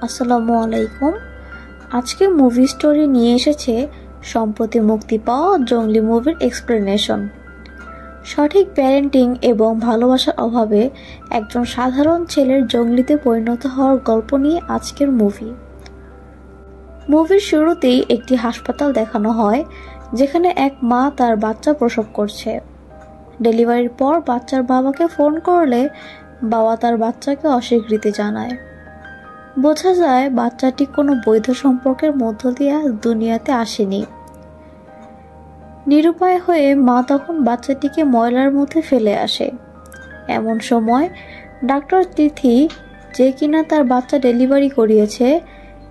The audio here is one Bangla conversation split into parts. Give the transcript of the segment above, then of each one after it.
আসসালামু আলাইকুম। আজকে মুভি স্টোরি নিয়ে এসেছে সম্প্রতি মুক্তি পাওয়া জঙ্গলি মুভির এক্সপ্লেনেশন। সঠিক প্যারেন্টিং এবং ভালোবাসার অভাবে একজন সাধারণ ছেলের জঙ্গলিতে পরিণত হওয়ার গল্প নিয়ে আজকের মুভির শুরুতেই একটি হাসপাতাল দেখানো হয়, যেখানে এক মা তার বাচ্চা প্রসব করছে। ডেলিভারির পর বাচ্চার বাবাকে ফোন করলে বাবা তার বাচ্চাকে অস্বীকৃতি জানায়। বোঝা যায় বাচ্চাটি কোনো বৈধ সম্পর্কের মধ্য দিয়ে দুনিয়াতে আসেনি। নিরুপায় হয়ে মা তখন বাচ্চাটিকে ময়লার মধ্যে ফেলে আসে। এমন সময় ডাক্তার তিথি, যে কিনা তার বাচ্চা ডেলিভারি করিয়েছে,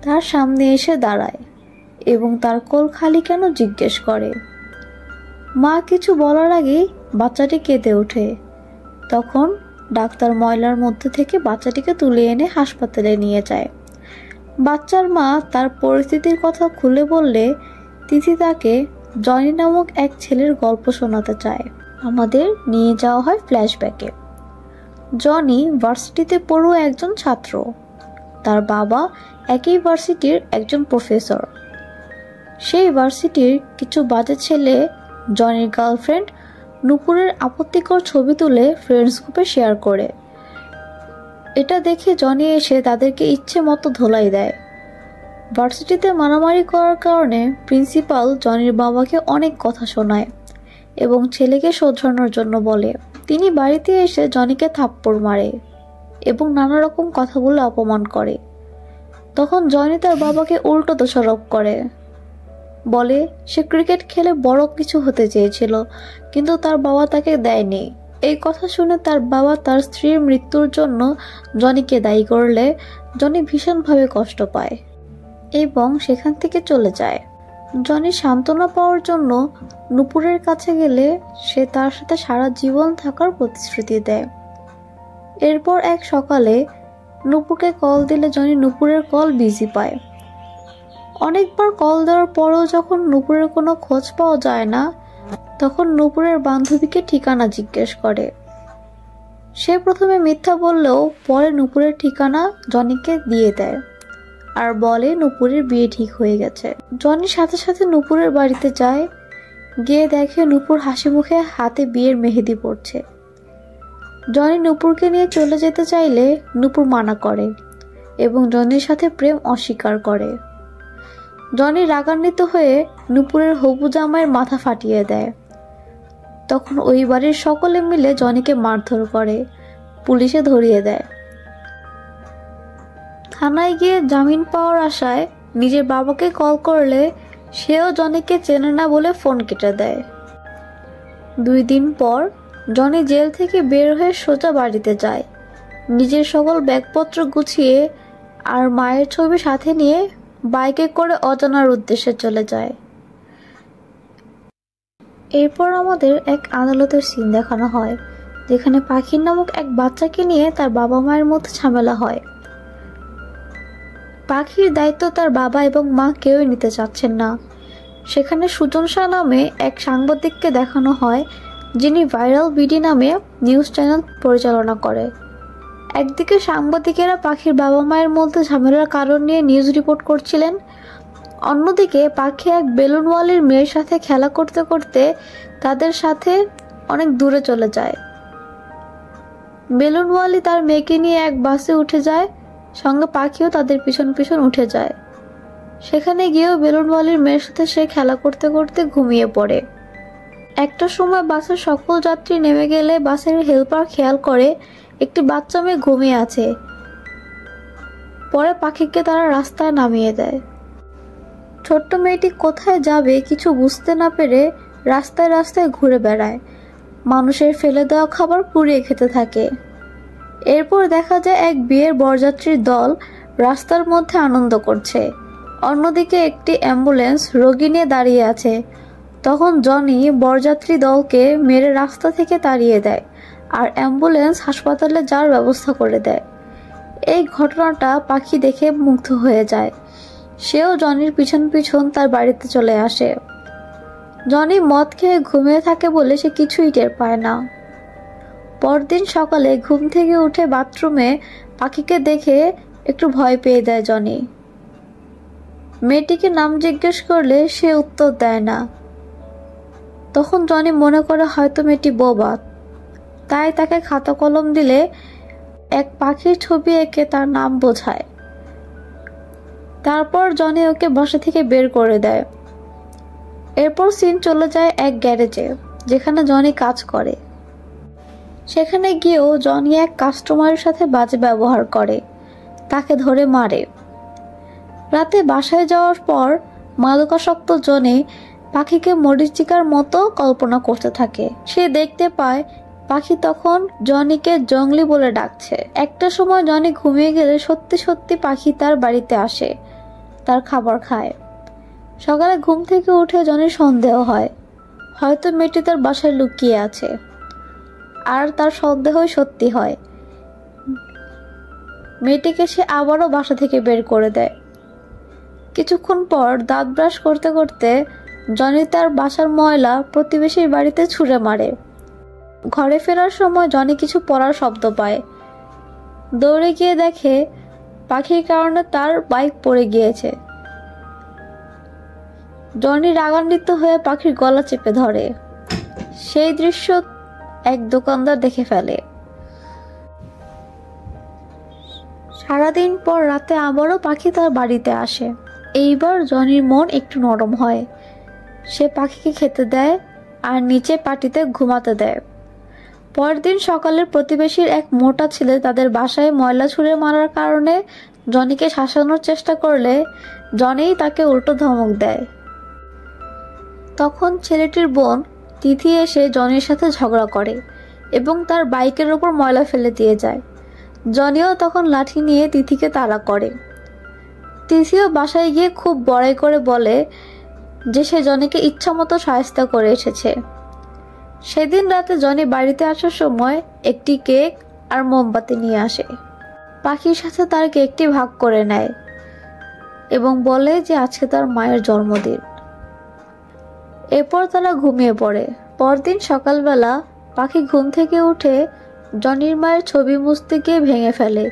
তার সামনে এসে দাঁড়ায় এবং তার কোল খালি কেন জিজ্ঞেস করে। মা কিছু বলার আগেই বাচ্চাটি কেঁদে ওঠে। তখন ডাক্তার ময়লার মধ্যে থেকে বাচ্চাটিকে তুলে এনে হাসপাতালে নিয়ে যায়। বাচ্চার মা তার পরিস্থিতির কথা খুলে বললে তিথি তাকে জনি নামক এক ছেলের গল্প শোনাতে চায়। আমাদের নিয়ে যাওয়া হয় ফ্ল্যাশব্যাকে। জনি ভার্সিটিতে পড়ুয়া একজন ছাত্র। তার বাবা একই ভার্সিটির একজন প্রফেসর। সেই ভার্সিটির কিছু বাজে ছেলে জনির গার্লফ্রেন্ড নূপুরের আপত্তিকর ছবি তুলে ফ্রেন্ডস গ্রুপে শেয়ার করে। এটা দেখে জনি এসে তাদেরকে ইচ্ছে মতো ধোলাই দেয়। ভার্সিটিতে মারামারি করার কারণে প্রিন্সিপাল জনির বাবাকে অনেক কথা শোনায় এবং ছেলেকে শোধরানোর জন্য বলে। তিনি বাড়িতে এসে জনিকে থাপ্পড় মারে এবং নানা রকম কথা বলে অপমান করে। তখন জনি তার বাবাকে উল্টো দোষারোপ করে, বলে সে ক্রিকেট খেলে বড় কিছু হতে চেয়েছিল, কিন্তু তার বাবা তাকে দেয়নি। এই কথা শুনে তার বাবা তার স্ত্রীর মৃত্যুর জন্য জনিকে দায়ী করলে জনি ভীষণভাবে কষ্ট পায় এবং সেখান থেকে চলে যায়। জনি সান্ত্বনা পাওয়ার জন্য নূপুরের কাছে গেলে সে তার সাথে সারা জীবন থাকার প্রতিশ্রুতি দেয়। এরপর এক সকালে নূপুরকে কল দিলে জনি নূপুরের কল বিজি পায়। অনেকবার কল দেওয়ার পরেও যখন নূপুরের কোনো খোঁজ পাওয়া যায় না, তখন নূপুরের বান্ধবীকে ঠিকানা জিজ্ঞেস করে। সে প্রথমে মিথ্যা বললেও পরে নূপুরের ঠিকানা জনিকে দিয়ে দেয় আর বলে নূপুরের বিয়ে ঠিক হয়ে গেছে। জনি সাথে সাথে নূপুরের বাড়িতে যায়। গিয়ে দেখে নূপুর হাসি মুখে হাতে বিয়ের মেহেদি পড়ছে। জনি নূপুরকে নিয়ে চলে যেতে চাইলে নূপুর মানা করে এবং জনির সাথে প্রেম অস্বীকার করে। জনি রাগান্বিত হয়ে নূপুরের হবু জামাইয়ের মাথা ফাটিয়ে দেয়। তখন ওই বাড়ির সকলে মিলে জনিকে মারধর করে, পুলিশে ধরিয়ে দেয়। থানায় গিয়ে জামিন পাওয়ার আশায় নিজের বাবাকে কল করলে সেও জনিকে চেনে না বলে ফোন কেটে দেয়। 2 দিন পর জনি জেল থেকে বের হয়ে সোজা বাড়িতে যায়। নিজের সকল ব্যাগপত্র গুছিয়ে আর মায়ের ছবি সাথে নিয়ে বাইকে করে অজানার উদ্দেশ্যে চলে যায়। এরপর আমাদের এক আদালতের সিন দেখানো হয়, যেখানে পাখির নামক এক বাচ্চাকে নিয়ে তার বাবা মায়ের মধ্যে ঝামেলা হয়। পাখির দায়িত্ব তার বাবা এবং মা কেউই নিতে চাচ্ছেন না। সেখানে সুজন শাহ নামে এক সাংবাদিককে দেখানো হয়, যিনি ভাইরাল বিডি নামে নিউজ চ্যানেল পরিচালনা করে। একদিকে সাংবাদিকেরা পাখির বাবা মায়ের মধ্যে ঝামেলার কারণ নিয়ে নিউজ রিপোর্ট করছিলেন, অন্যদিকে পাখি এক বেলুনওয়ালির মেয়ের সাথে খেলা করতে করতে তাদের সাথে অনেক দূরে চলে যায়। বেলুনওয়ালি তার মেয়েকে নিয়ে এক বাসে উঠে যায়, সঙ্গে পাখিও তাদের পিছন পিছন উঠে যায়। সেখানে গিয়েও বেলুনওয়ালির মেয়ের সাথে সে খেলা করতে করতে ঘুমিয়ে পড়ে। একটা সময় বাসের সকল যাত্রী নেমে গেলে বাসের হেল্পার খেয়াল করে একটি বাচ্চা মেয়ে ঘুমিয়ে আছে। পরে পাখিকে তারা রাস্তায় নামিয়ে দেয়। ছোট্ট মেয়েটি কোথায় যাবে কিছু বুঝতে না পেরে রাস্তায় রাস্তায় ঘুরে বেড়ায়, মানুষের ফেলে দেওয়া খাবার পুড়িয়ে খেতে থাকে। এরপর দেখা যায় এক বিয়ের বরযাত্রীর দল রাস্তার মধ্যে আনন্দ করছে। অন্যদিকে একটি অ্যাম্বুলেন্স রোগী নিয়ে দাঁড়িয়ে আছে। তখন জনি বরযাত্রী দলকে মেরে রাস্তা থেকে তাড়িয়ে দেয় আর অ্যাম্বুলেন্স হাসপাতালে যাওয়ার ব্যবস্থা করে দেয়। এই ঘটনাটা পাখি দেখে মুগ্ধ হয়ে যায়। সেও জনির পিছন পিছন তার বাড়িতে চলে আসে। জনি মদ খেয়ে ঘুমিয়ে থাকে বলে সে কিছুই টের পায় না। পরদিন সকালে ঘুম থেকে উঠে বাথরুমে পাখিকে দেখে একটু ভয় পেয়ে দেয় জনি। মেয়েটিকে নাম জিজ্ঞেস করলে সে উত্তর দেয় না। তখন জনি মনে করে হয়তো মেয়েটি বোবা, তাই তাকে খাতা কলম দিলে এক পাখির ছবি এঁকে তার নাম বোঝায়। তারপর জনি ওকে বাসা থেকে বের করে দেয়। এরপর সিন চলে যায় এক গ্যারেজে, যেখানে জনি কাজ করে। সেখানে গিয়েও জনি এক কাস্টমারের সাথে বাজে ব্যবহার করে, তাকে ধরে মারে। রাতে বাসায় যাওয়ার পর মাদকাসক্ত জনি পাখিকে মরীচিকার মতো কল্পনা করতে থাকে। সে দেখতে পায় পাখি তখন জনিকে জঙ্গলি বলে ডাকছে। একটা সময় জনি ঘুমিয়ে গেলে সত্যি সত্যি পাখি তার বাড়িতে আসে, তার খাবার খায়। সকালে ঘুম থেকে উঠে জনির সন্দেহ হয় হয়তো মেয়েটি তার বাসায় লুকিয়ে আছে, আর তার সন্দেহই সত্যি হয়। মেয়েটিকে সে আবারও বাসা থেকে বের করে দেয়। কিছুক্ষণ পর দাঁত ব্রাশ করতে করতে জনি তার বাসার ময়লা প্রতিবেশীর বাড়িতে ছুঁড়ে মারে। ঘরে ফেরার সময় জনি কিছু পড়ার শব্দ পায়। দৌড়ে গিয়ে দেখে পাখির কারণে তার বাইক পড়ে গিয়েছে। জনি রাগান্বিত হয়ে পাখির গলা চেপে ধরে। সেই দৃশ্য এক দোকানদার দেখে ফেলে। সারাদিন পর রাতে আবারও পাখি তার বাড়িতে আসে। এইবার জনির মন একটু নরম হয়। সে পাখিকে খেতে দেয় আর নিচে পাটিতে ঘুমাতে দেয়। পরের দিন সকালে প্রতিবেশীর এক মোটা ছেলে তাদের বাসায় ময়লা ছুঁড়ে মারার কারণে জনিকে শাসানোর চেষ্টা করলে জনিই তাকে উল্টো ধমক দেয়। তখন ছেলেটির বোন তিথি এসে জনির সাথে ঝগড়া করে এবং তার বাইকের ওপর ময়লা ফেলে দিয়ে যায়। জনিও তখন লাঠি নিয়ে তিথিকে তাড়া করে। তিথিও বাসায় গিয়ে খুব বড়াই করে বলে যে সে জনিকে ইচ্ছামতো শায়েস্তা করে এসেছে। সেদিন রাতে জনি বাড়িতে আসার সময় একটি কেক আর মোমবাতি নিয়ে আসে। পাখির সাথে তার কেকটি ভাগ করে নেয় এবং বলে যে আজকে তার মায়ের জন্মদিন। এরপর তারা ঘুমিয়ে পড়ে। পরদিন সকালবেলা পাখি ঘুম থেকে উঠে জনির মায়ের ছবি মুছতে গিয়ে ভেঙে ফেলে।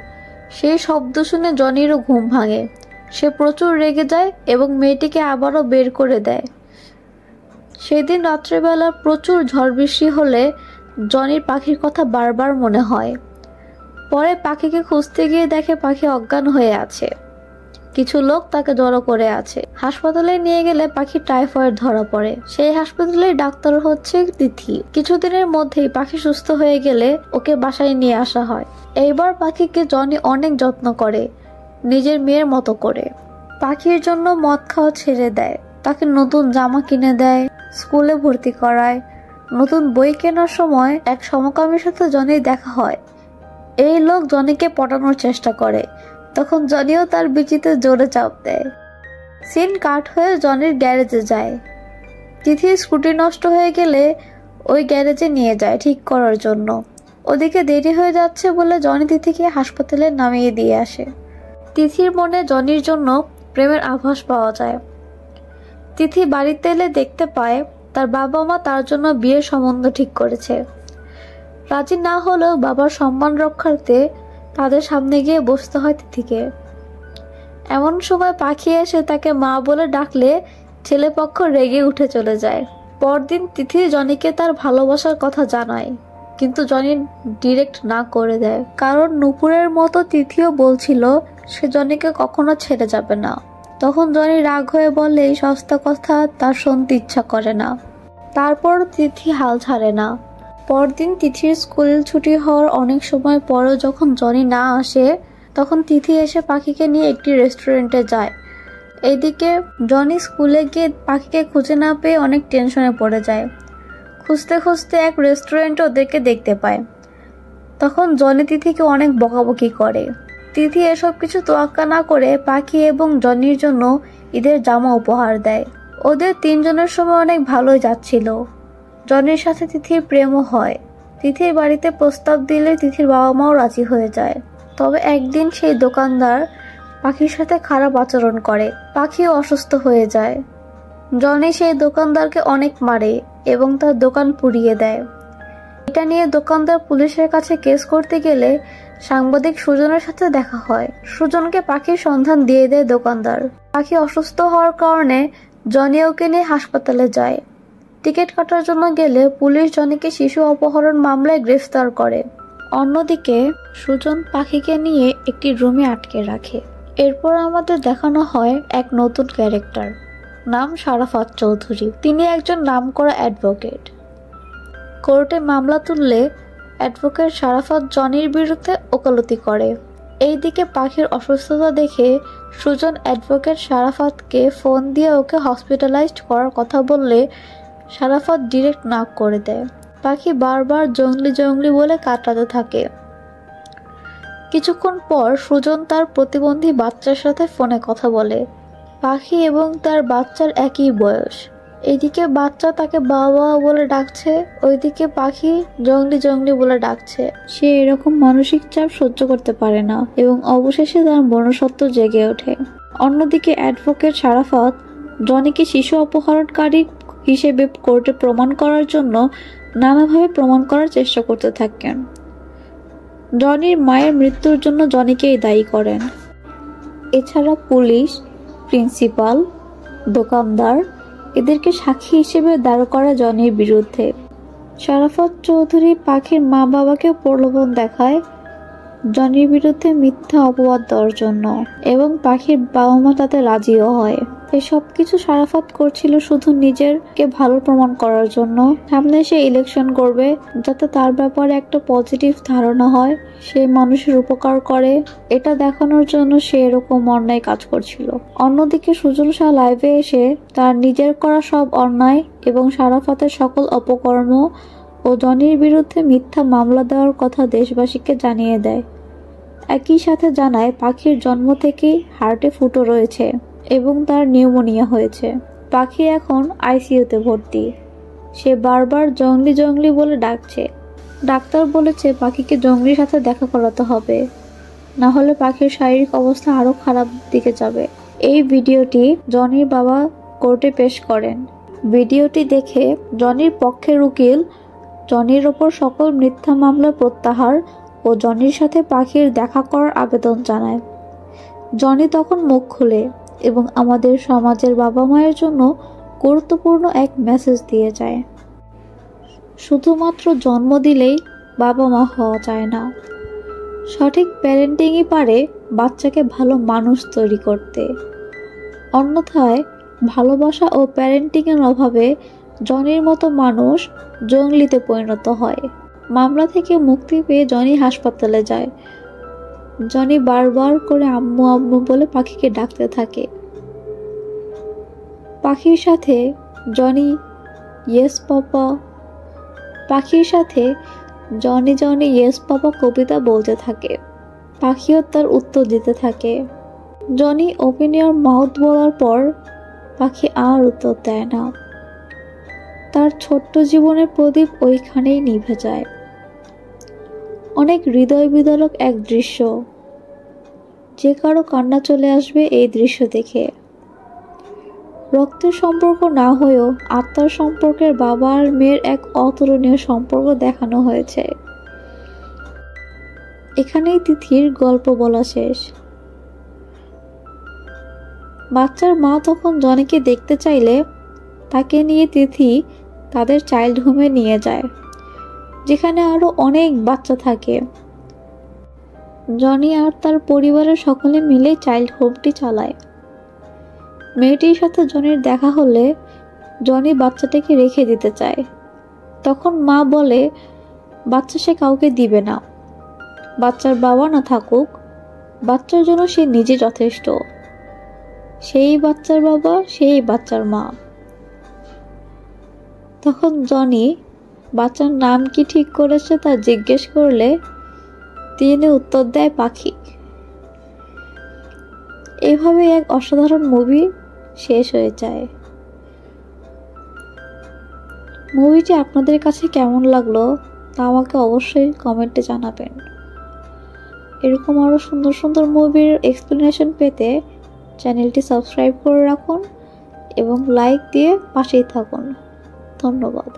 সেই শব্দ শুনে জনিরও ঘুম ভাঙে। সে প্রচুর রেগে যায় এবং মেয়েটিকে আবারও বের করে দেয়। সেদিন রাত্রেবেলা প্রচুর ঝড় বৃষ্টি হলে জনির পাখির কথা বারবার মনে হয়। পরে পাখিকে খুঁজতে গিয়ে দেখে পাখি অজ্ঞান হয়ে আছে। কিছু লোক তাকে জড়ো করে আছে। হাসপাতালে নিয়ে গেলে পাখি টাইফয়েড ধরা পড়ে। সেই হাসপাতালের ডাক্তার হচ্ছে তিথি। কিছুদিনের মধ্যেই পাখি সুস্থ হয়ে গেলে ওকে বাসায় নিয়ে আসা হয়। এইবার পাখিকে জনি অনেক যত্ন করে, নিজের মেয়ের মতো করে। পাখির জন্য মদ খাওয়া ছেড়ে দেয়, তাকে নতুন জামা কিনে দেয়, স্কুলে ভর্তি করায়। নতুন বই কেনার সময় এক সমকামীর সাথে জনির দেখা হয়। এই লোক জনিকে পটানোর চেষ্টা করে, তখন জনিও তার বিচিতে জোরে চাপ দেয়। সিন কাট হয়ে জনির গ্যারেজে যায়। তিথির স্কুটি নষ্ট হয়ে গেলে ওই গ্যারেজে নিয়ে যায় ঠিক করার জন্য। ওদিকে দেরি হয়ে যাচ্ছে বলে জনি তিথিকে হাসপাতালে নামিয়ে দিয়ে আসে। তিথির মনে জনির জন্য প্রেমের আভাস পাওয়া যায়। তিথি বাড়িতে এলে দেখতে পায় তার বাবা মা তার জন্য বিয়ের সম্বন্ধ ঠিক করেছে। রাজি না হলেও বাবার সম্মান রক্ষার্থে তাদের সামনে গিয়ে বসতে হয় তিথিকে। এমন সময় পাখি এসে তাকে মা বলে ডাকলে ছেলেপক্ষ রেগে উঠে চলে যায়। পরদিন তিথি জনিকে তার ভালোবাসার কথা জানায়, কিন্তু জনি ডিরেক্ট না করে দেয়। কারণ নূপুরের মতো তিথিও বলছিল সে জনিকে কখনো ছেড়ে যাবে না। তখন জনি রাগ হয়ে বলে এই সস্তা কথা তার শুনতে ইচ্ছা করে না। তারপর তিথি হাল ছাড়ে না। পরদিন তিথির স্কুল ছুটি হওয়ার অনেক সময় পরও যখন জনি না আসে, তখন তিথি এসে পাখিকে নিয়ে একটি রেস্টুরেন্টে যায়। এদিকে জনি স্কুলে গিয়ে পাখিকে খুঁজে না পেয়ে অনেক টেনশনে পড়ে যায়। খুঁজতে খুঁজতে এক রেস্টুরেন্টে ওদেরকে দেখতে পায়। তখন জনি তিথিকে অনেক বকাবকি করে। তিথি এসব কিছু তোয়াক্কা না করে পাখি এবং জনির জন্য ঈদের জামা উপহার দেয়। ওদের তিনজনের সময় অনেক ভালোই যাচ্ছিল। জনির সাথে তিথির প্রেমও হয়। তিথির বাড়িতে প্রস্তাব দিলে তিথির বাবা মাও রাজি হয়ে যায়। তবে একদিন সেই দোকানদার পাখির সাথে খারাপ আচরণ করে। পাখিও অসুস্থ হয়ে যায়। জনি সেই দোকানদারকে অনেক মারে এবং তার দোকান পুড়িয়ে দেয়। এটা নিয়ে দোকানদার পুলিশের কাছে কেস করতে গেলে সাংবাদিক সুজনের সাথে দেখা হয়। সুজনকে পাখির সন্ধান দিয়ে দেয় দোকানদার। পাখি অসুস্থ হওয়ার কারণে জনি ওকে নিয়ে হাসপাতালে যায়। টিকিট কাটার জন্য গেলে পুলিশ জনিকে শিশু অপহরণ মামলায় গ্রেফতার করে। অন্যদিকে সুজন পাখিকে নিয়ে একটি রুমে আটকে রাখে। এরপর আমাদের দেখানো হয় এক নতুন ক্যারেক্টার, নাম শারাফাত চৌধুরী। তিনি একজন নামকরা অ্যাডভোকেট। কোর্টে মামলা তুললে অ্যাডভোকেট শারাফাত জনির বিরুদ্ধে ওকালতি করে। এইদিকে পাখির অসুস্থতা দেখে সুজন অ্যাডভোকেট শারাফাতকে ফোন দিয়ে ওকে হসপিটালাইজড করার কথা বললে শারাফাত ডিরেক্ট না করে দেয়। পাখি বারবার জঙ্গলি জঙ্গলি বলে কাটাতে থাকে। কিছুক্ষণ পর সুজন তার প্রতিবন্ধী বাচ্চার সাথে ফোনে কথা বলে। পাখি এবং তার বাচ্চার একই বয়স। এইদিকে বাচ্চা তাকে বাবা বলে ডাকছে, ওইদিকে পাখি জঙ্গলি জঙ্গলি বলে ডাকছে। সে এরকম মানসিক চাপ সহ্য করতে পারে না এবং অবশেষে তার মনুষ্যত্ব জেগে ওঠে। অন্যদিকে অ্যাডভোকেট শারাফাত জনিকে শিশু অপহরণকারী হিসেবে কোর্টে প্রমাণ করার জন্য নানাভাবে প্রমাণ করার চেষ্টা করতে থাকেন। জনির মায়ের মৃত্যুর জন্য জনিকেই দায়ী করেন। এছাড়া পুলিশ, প্রিন্সিপাল, দোকানদার এদেরকে সাক্ষী হিসেবে দাঁড় করা জনির বিরুদ্ধে। শারাফাত চৌধুরী পাখির মা বাবাকে প্রলোভন দেখায় জনির বিরুদ্ধে মিথ্যা অপবাদ দেওয়ার জন্য এবং পাখির বাবা মা তাতে রাজিও হয়। এসব কিছু শারাফাত করছিল শুধু নিজেরকে ভালো প্রমাণ করার জন্য। সামনে সে ইলেকশন করবে, যাতে তার ব্যাপারে একটা পজিটিভ ধারণা হয়, সে মানুষের উপকার করে, এটা দেখানোর জন্য সে এরকম অন্যায় কাজ করছিল। অন্যদিকে সুজন শাহ লাইভে এসে তার নিজের করা সব অন্যায় এবং শারাফাতের সকল অপকর্ম ও জনির বিরুদ্ধে মিথ্যা মামলা দেওয়ার কথা দেশবাসীকে জানিয়ে দেয়। একই সাথে জানায় পাখির জন্ম থেকেই হার্টে ফুটো রয়েছে এবং তার নিউমোনিয়া হয়েছে। পাখি এখন আইসিইউতে ভর্তি। সে বারবার জঙ্গলি জঙ্গলি বলে ডাকছে। ডাক্তার বলেছে পাখিকে জঙ্গলির সাথে দেখা করাতে হবে, না হলে পাখির শারীরিক অবস্থা আরো খারাপ দিকে যাবে। এই ভিডিওটি জনির বাবা কোর্টে পেশ করেন। ভিডিওটি দেখে জনির পক্ষের উকিল জনির ওপর সকল মিথ্যা মামলা প্রত্যাহার ও জনির সাথে পাখির দেখা করার আবেদন জানায়। জনি তখন মুখ খুলে এবং আমাদের সমাজের বাবা মায়ের জন্য গুরুত্বপূর্ণ এক মেসেজ দিয়ে যায়। শুধুমাত্র জন্ম দিলেই বাবা মা হওয়া যায় না। সঠিক প্যারেন্টিংই পারে বাচ্চাকে ভালো মানুষ তৈরি করতে। অন্যথায় ভালোবাসা ও প্যারেন্টিংয়ের অভাবে জনির মতো মানুষ জঙ্গলিতে পরিণত হয়। মামলা থেকে মুক্তি পেয়ে জনি হাসপাতালে যায়। জনি বারবার করে আম্মু আম্মু বলে পাখিকে ডাকতে থাকে। পাখির সাথে জনি ইয়েস পাপা, পাখির সাথে জনি জনি ইয়েস পাপা কবিতা বলতে থাকে। পাখিও তার উত্তর দিতে থাকে। জনি ওপেন ইওর মাউথ বলার পর পাখি আর উত্তর দেয় না। তার ছোট্ট জীবনের প্রদীপ ওইখানেই নিভে যায়। অনেক হৃদয় বিদারক এক দৃশ্য, যে কারো কান্না চলে আসবে এই দৃশ্য দেখে। রক্তের সম্পর্ক না হয়েও আত্মার সম্পর্কের বাবা আর মেয়ের এক অতুলনীয় সম্পর্ক দেখানো হয়েছে। এখানেই তিথির গল্প বলা শেষ। বাচ্চার মা তখন জনিকে দেখতে চাইলে তাকে নিয়ে তিথি তাদের চাইল্ড হোমে নিয়ে যায়, যেখানে আরো অনেক বাচ্চা থাকে। জনি আর তার পরিবারের সকলে মিলে চাইল্ড হোমটি চালায়। মেয়েটির সাথে জনির দেখা হলে জনি বাচ্চাটাকে রেখে দিতে চায়। তখন মা বলে বাচ্চা সে কাউকে দিবে না, বাচ্চার বাবা না থাকুক, বাচ্চার জন্য সে নিজে যথেষ্ট। সেই বাচ্চার বাবা, সেই বাচ্চার মা। তখন জনি বাচ্চার নাম কি ঠিক করেছে তা জিজ্ঞেস করলে তিনি উত্তর দেয় পাখি। এভাবে এক অসাধারণ মুভি শেষ হয়ে যায়। মুভিটি আপনাদের কাছে কেমন লাগলো তা আমাকে অবশ্যই কমেন্টে জানাবেন। এরকম আরো সুন্দর সুন্দর মুভির এক্সপ্লেনেশন পেতে চ্যানেলটি সাবস্ক্রাইব করে রাখুন এবং লাইক দিয়ে পাশেই থাকুন। ধন্যবাদ।